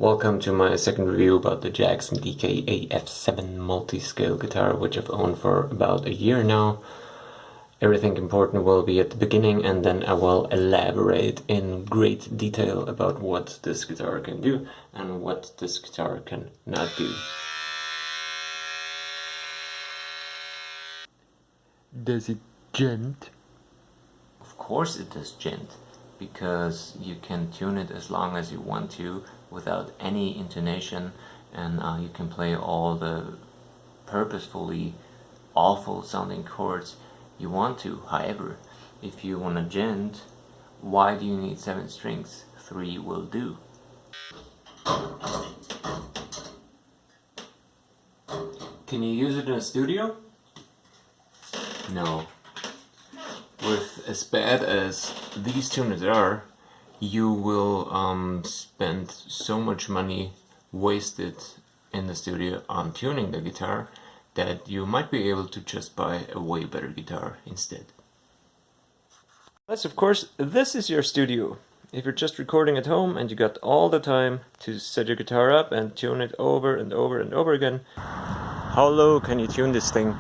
Welcome to my second review about the Jackson DKAF7 Multiscale guitar, which I've owned for about a year now. Everything important will be at the beginning, and then I will elaborate in great detail about what this guitar can do and what this guitar can not do. Does it gent? Of course it does gent, because you can tune it as long as you want to without any intonation, and you can play all the purposefully awful sounding chords you want to. However, if you want to gent, why do you need 7 strings? 3 will do. Can you use it in a studio? No. With as bad as these tuners are, you will spend so much money wasted in the studio on tuning the guitar that you might be able to just buy a way better guitar instead. Unless, of course, this is your studio. If you're just recording at home and you got all the time to set your guitar up and tune it over and over and over again, how low can you tune this thing?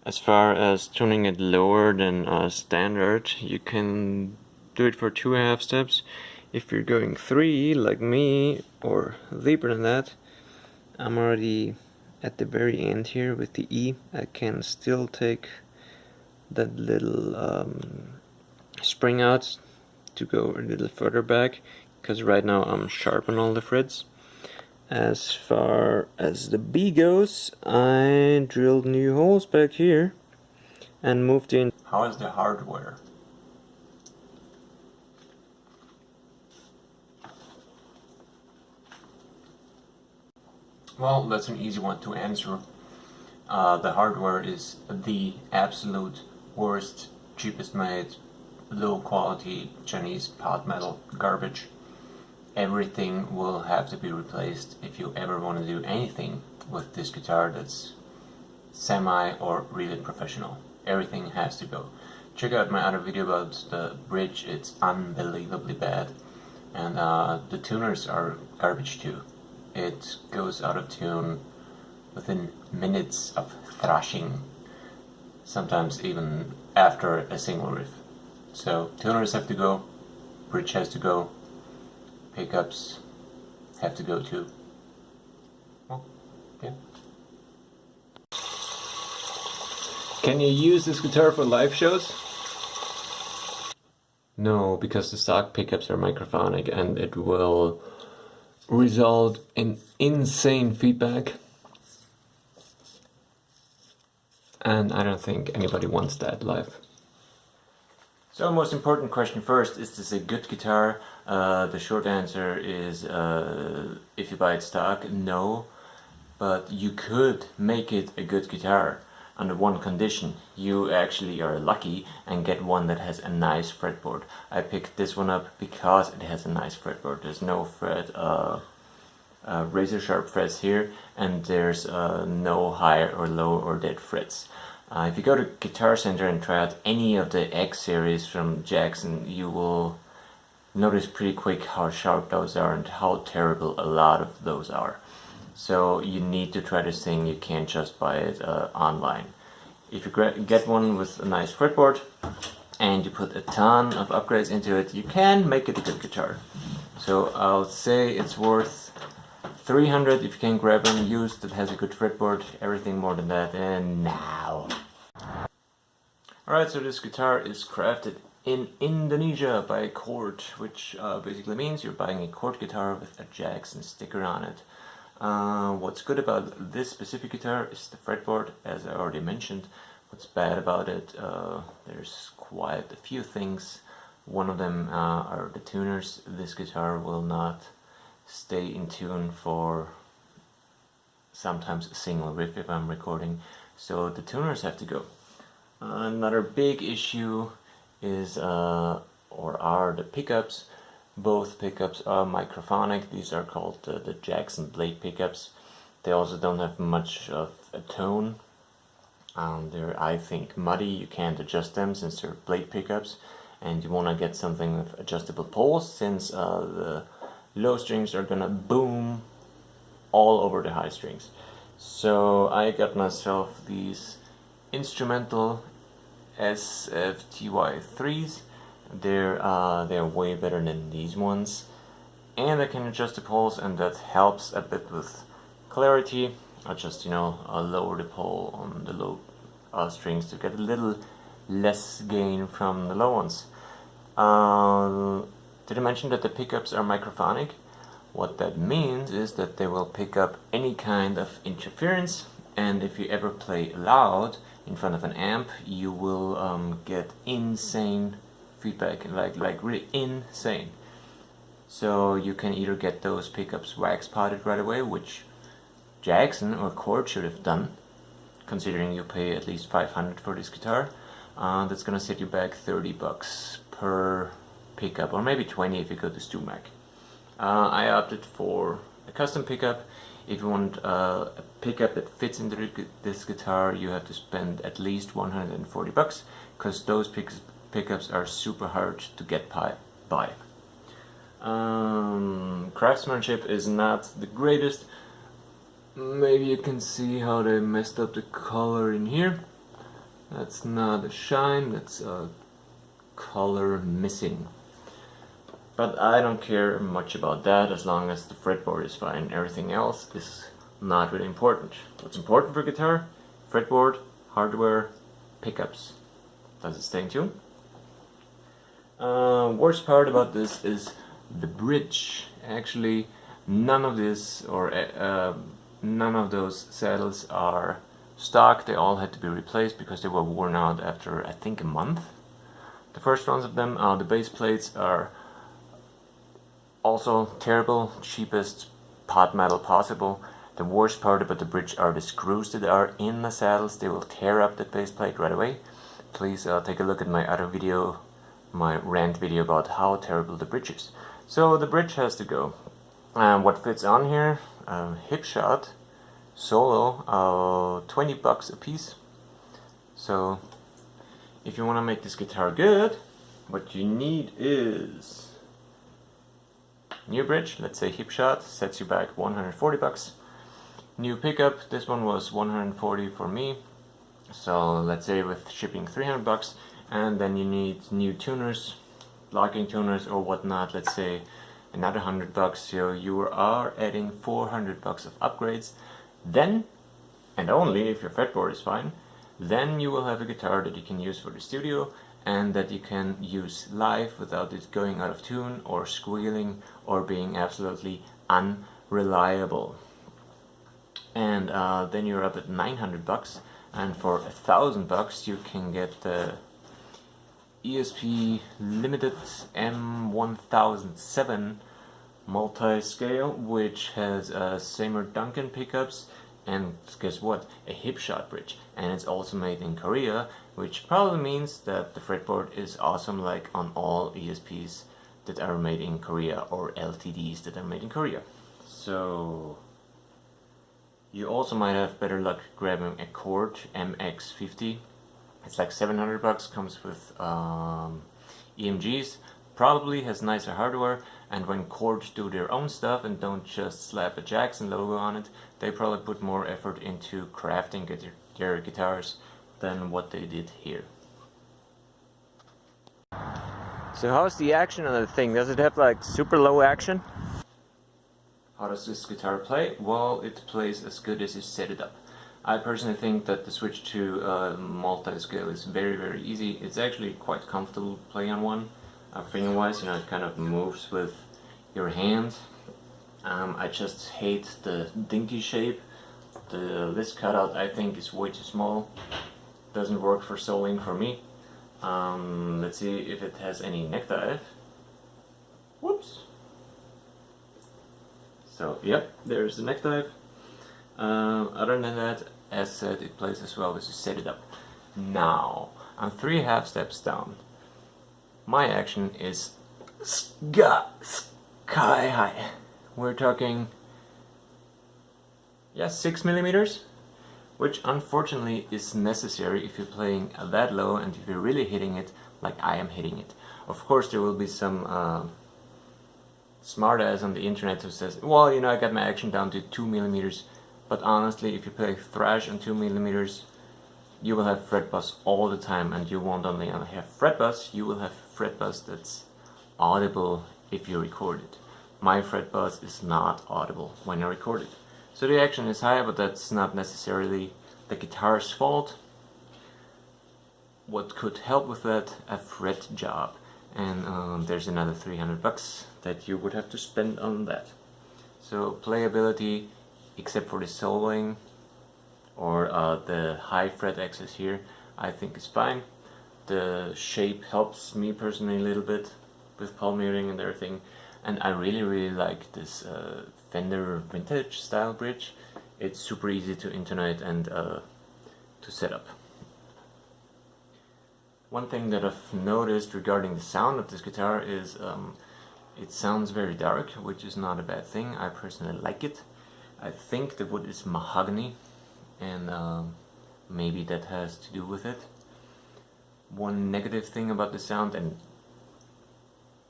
As far as tuning it lower than standard, you can do it for 2.5 steps. If you're going 3 like me, or deeper than that, I'm already at the very end here with the E. I can still take that little spring out to go a little further back, because right now I'm sharp on all the frets. As far as the B goes, I drilled new holes back here and moved in. How is the hardware? Well, that's an easy one to answer. The hardware is the absolute worst, cheapest made, low quality Chinese pot metal garbage. Everything will have to be replaced if you ever want to do anything with this guitar that's semi or really professional. Everything has to go. Check out my other video about the bridge, it's unbelievably bad. And the tuners are garbage too. It goes out of tune within minutes of thrashing, sometimes even after a single riff. So tuners have to go, bridge has to go, pickups have to go too. Well, yeah. Can you use this guitar for live shows? No, because the stock pickups are microphonic and it will result in insane feedback. And I don't think anybody wants that live. So, most important question first, is this a good guitar? The short answer is, if you buy it stock, no. But you could make it a good guitar under one condition. You actually are lucky and get one that has a nice fretboard. I picked this one up because it has a nice fretboard. There's no fret, razor sharp frets here, and there's no high or low or dead frets. If you go to Guitar Center and try out any of the X series from Jackson, you will notice pretty quick how sharp those are and how terrible a lot of those are. So you need to try this thing, you can't just buy it online. If you get one with a nice fretboard and you put a ton of upgrades into it, you can make it a good guitar. So I'll say it's worth 300 if you can grab one used that has a good fretboard. Everything more than that, and now. Alright, so this guitar is crafted in Indonesia by Chord, which basically means you're buying a Chord guitar with a Jackson sticker on it. What's good about this specific guitar is the fretboard, as I already mentioned. What's bad about it, there's quite a few things. One of them are the tuners. This guitar will not stay in tune for sometimes a single riff if I'm recording, so the tuners have to go. Another big issue is are the pickups. Both pickups are microphonic. These are called the Jackson blade pickups. They also don't have much of a tone. They're, I think, muddy. You can't adjust them since they're blade pickups. and you want to get something with adjustable poles, since the low strings are gonna boom all over the high strings. So I got myself these instrumental SFTY3s. They're way better than these ones, and I can adjust the poles, and that helps a bit with clarity. I just lower the pole on the low strings to get a little less gain from the low ones. Did I mention that the pickups are microphonic? What that means is that they will pick up any kind of interference, and if you ever play loud in front of an amp, you will get insane feedback, like really insane. So you can either get those pickups wax potted right away, which Jackson or Cord should have done, considering you pay at least $500 for this guitar. That's gonna set you back $30 per pickup, or maybe 20 if you go to StewMac. I opted for a custom pickup. If you want a pickup that fits into this guitar, you have to spend at least $140, because those pickups are super hard to get by. Craftsmanship is not the greatest. Maybe you can see how they messed up the color in here. That's not a shine, that's a color missing. But I don't care much about that, as long as the fretboard is fine. Everything else is not really important. What's important for guitar? Fretboard, hardware, pickups. Does it stay in tune? Worst part about this is the bridge. Actually, none of this or none of those saddles are stock. They all had to be replaced because they were worn out after, I think, a month. The first ones of them, the base plates are also terrible, cheapest pot metal possible. The worst part about the bridge are the screws that are in the saddles. They will tear up the base plate right away. Please take a look at my other video, my rant video about how terrible the bridge is. So the bridge has to go. What fits on here? Hip shot, solo, $20 a piece. So if you want to make this guitar good, what you need is new bridge, let's say hip shot, sets you back $140. New pickup, this one was $140 for me, so let's say with shipping $300, and then you need new tuners, locking tuners or whatnot, let's say another $100, so you are adding $400 of upgrades. Then, and only if your fretboard is fine, then you will have a guitar that you can use for the studio and that you can use live without it going out of tune or squealing or being absolutely unreliable. And then you're up at $900, and for $1,000 you can get the ESP Limited M1007 Multiscale, which has Seymour Duncan pickups and guess what? A hip shot bridge, and it's also made in Korea, which probably means that the fretboard is awesome, like on all ESPs that are made in Korea or LTDs that are made in Korea. So you also might have better luck grabbing a Cord MX50. It's like $700, comes with EMGs, probably has nicer hardware, and when Cord do their own stuff and don't just slap a Jackson logo on it, they probably put more effort into crafting their guitars than what they did here. So how's the action on the thing? Does it have like super low action? How does this guitar play? Well, it plays as good as you set it up. I personally think that the switch to multiscale is very, very easy. It's actually quite comfortable to play on one. Finger wise, it kind of moves with your hand. I just hate the dinky shape. This cutout I think is way too small. Doesn't work for soloing for me. Let's see if it has any neck dive. Whoops. So yep, there's the neck dive. Other than that, as said, it plays as well as you set it up. Now, I'm 3.5 steps down. My action is sky high. We're talking, 6 millimeters, which unfortunately is necessary if you're playing that low and if you're really hitting it like I am hitting it. Of course there will be some smart ass on the internet who says, well, you know, I got my action down to 2 millimeters, but honestly, if you play Thrash on 2 millimeters, you will have fret buzz all the time, and you won't only have fret buzz, you will have fret buzz that's audible if you record it. My fret buzz is not audible when I record it. So the action is high, but that's not necessarily the guitar's fault. What could help with that? A fret job. And there's another $300 that you would have to spend on that. So playability, except for the soloing or the high fret access here, I think is fine. The shape helps me personally a little bit with palm muting and everything, and I really like this Fender vintage style bridge. It's super easy to intonate and to set up. One thing that I've noticed regarding the sound of this guitar is it sounds very dark, which is not a bad thing. I personally like it. I think the wood is mahogany, and maybe that has to do with it. One negative thing about the sound, and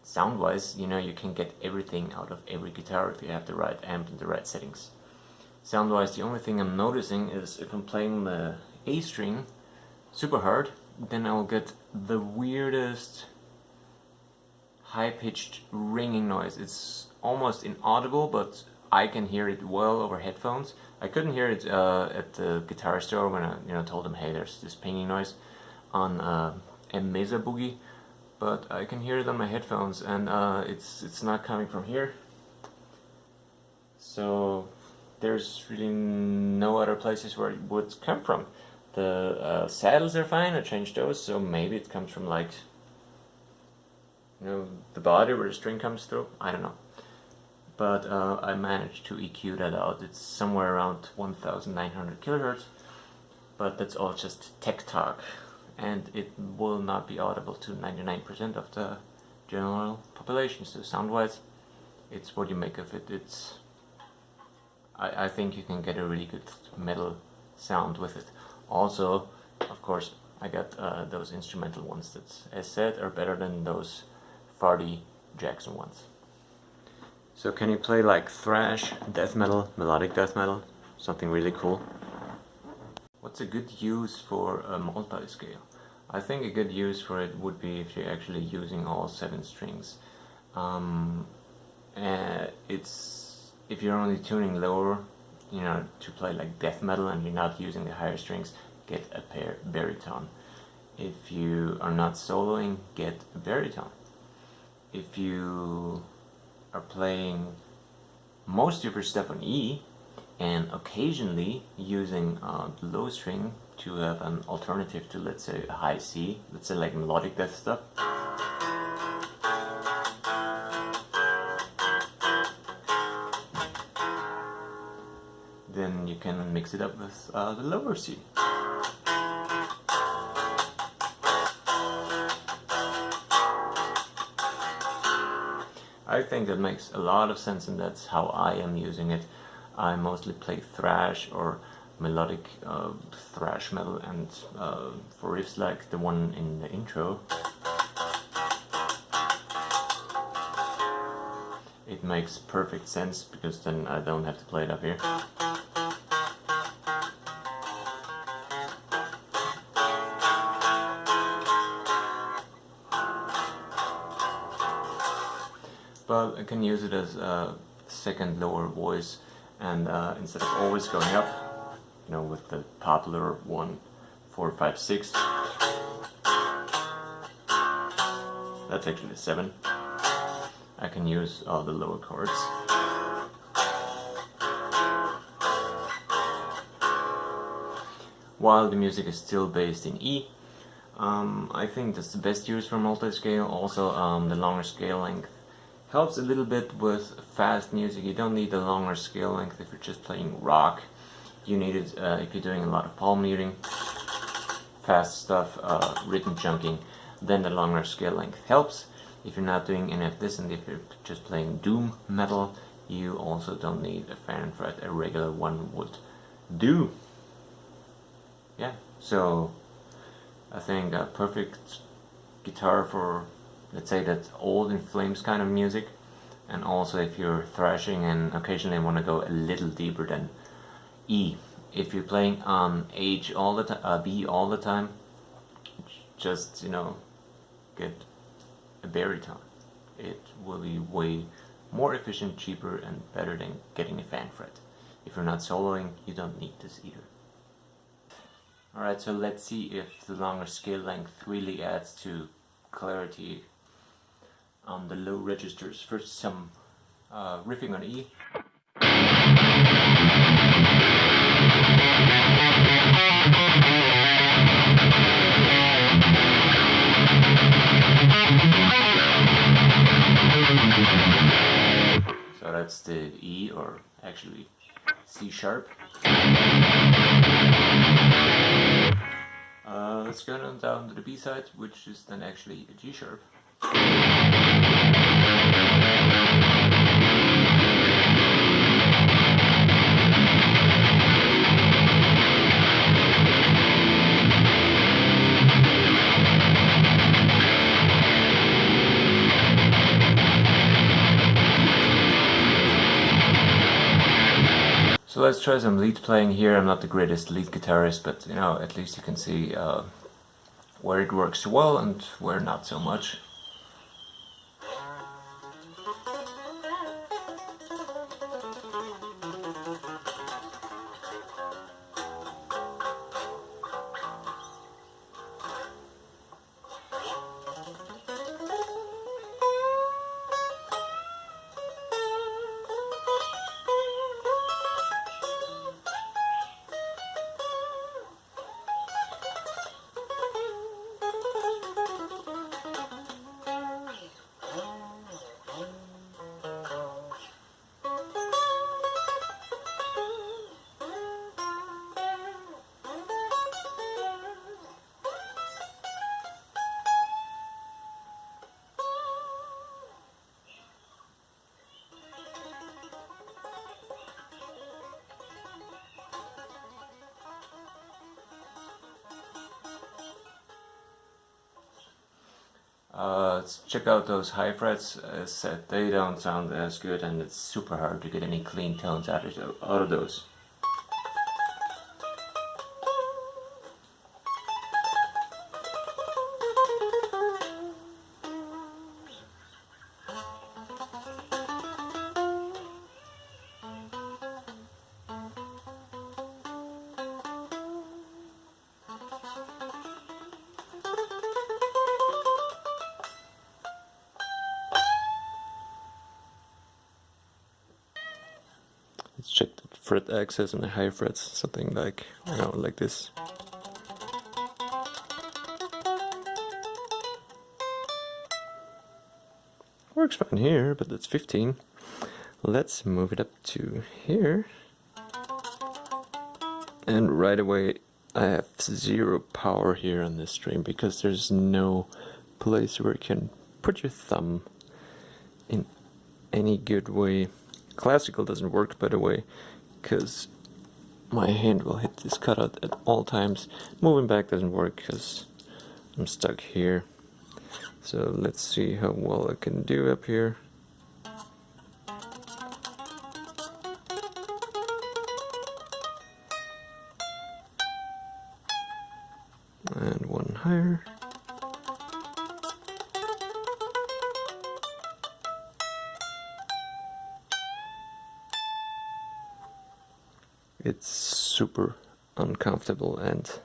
sound-wise, you know, you can get everything out of every guitar if you have the right amp and the right settings. Sound-wise, the only thing I'm noticing is if I'm playing the A string super hard, then I'll get the weirdest high-pitched ringing noise. It's almost inaudible, but I can hear it well over headphones. I couldn't hear it at the guitar store when I told them, hey, there's this pinging noise on a Mesa Boogie, but I can hear it on my headphones, and it's not coming from here. So there's really no other places where it would come from. The saddles are fine, I changed those, so maybe it comes from, like, the body where the string comes through, I don't know. But I managed to EQ that out. It's somewhere around 1900 kilohertz, but that's all just tech talk, and it will not be audible to 99% of the general population. So sound-wise, it's what you make of it. I think you can get a really good metal sound with it. Also, of course, I got those instrumental ones that, as said, are better than those farty Jackson ones. So can you play like thrash, death metal, melodic death metal, something really cool? What's a good use for a multiscale? I think a good use for it would be if you're actually using all 7 strings. If you're only tuning lower, to play like death metal and you're not using the higher strings, get a baritone. If you are not soloing, get a baritone. If you are playing most of your stuff on E and occasionally using the low string to have an alternative to, let's say, a high C, let's say like melodic death stuff, then you can mix it up with the lower C. I think that makes a lot of sense, and that's how I am using it. I mostly play thrash or melodic thrash metal, and for riffs like the one in the intro, it makes perfect sense because then I don't have to play it up here. But I can use it as a second lower voice, and instead of always going up, with the popular 1, 4, 5, 6, that's actually 7, I can use all the lower chords. While the music is still based in E, I think that's the best use for multiscale. Also, the longer scale length helps a little bit with fast music. You don't need a longer scale length if you're just playing rock. You need it if you're doing a lot of palm muting, fast stuff, rhythm chunking, then the longer scale length helps. If you're not doing any of this, and if you're just playing doom metal, you also don't need a fanfret. A regular one would do. Yeah, so I think a perfect guitar for, let's say, that old In Flames kind of music, and also if you're thrashing and occasionally want to go a little deeper than E. If you're playing on H all the time, B all the time, just, you know, get a baritone. It will be way more efficient, cheaper, and better than getting a fanfret. If you're not soloing, you don't need this either. Alright, so let's see if the longer scale length really adds to clarity on the low registers. First, some riffing on E. So that's the E, or actually C sharp. Let's go down to the B side, which is then actually a G sharp. So let's try some lead playing here. I'm not the greatest lead guitarist, but you know, at least you can see where it works well and where not so much. Let's check out those high frets. As said, they don't sound as good, and it's super hard to get any clean tones out of those. Let's check the fret access on the high frets, something like, you know, like this. Works fine here, but that's 15. Let's move it up to here. And right away I have zero power here on this string because there's no place where you can put your thumb in any good way. Classical doesn't work, by the way, because my hand will hit this cutout at all times. Moving back doesn't work because I'm stuck here. So let's see how well I can do up here. And one higher. It's super uncomfortable and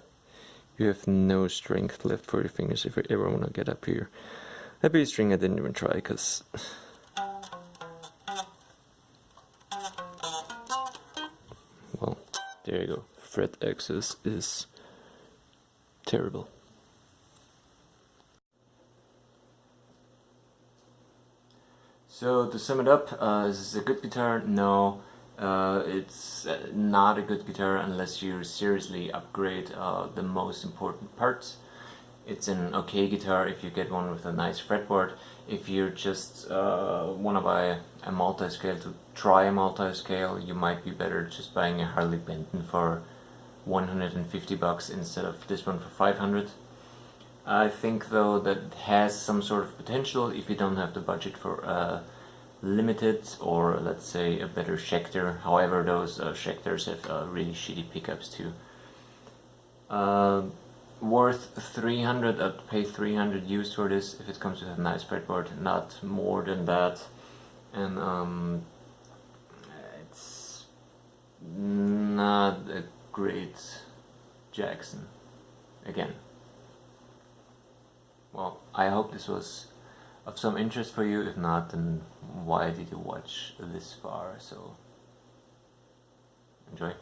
you have no strength left for your fingers if you ever want to get up here. That B string I didn't even try because well, there you go. Fret access is terrible. So to sum it up, is this a good guitar? No. It's not a good guitar unless you seriously upgrade the most important parts. It's an okay guitar if you get one with a nice fretboard. If you just want to buy a multiscale to try a multiscale, you might be better just buying a Harley Benton for $150 instead of this one for $500. I think though that it has some sort of potential if you don't have the budget for a limited or let's say a better Schecter. However, those Schecters have really shitty pickups too. Worth 300, I'd pay 300 used for this if it comes with a nice fretboard, not more than that. And it's not a great Jackson. Again. Well, I hope this was of some interest for you. If not, then why did you watch this far? So, enjoy.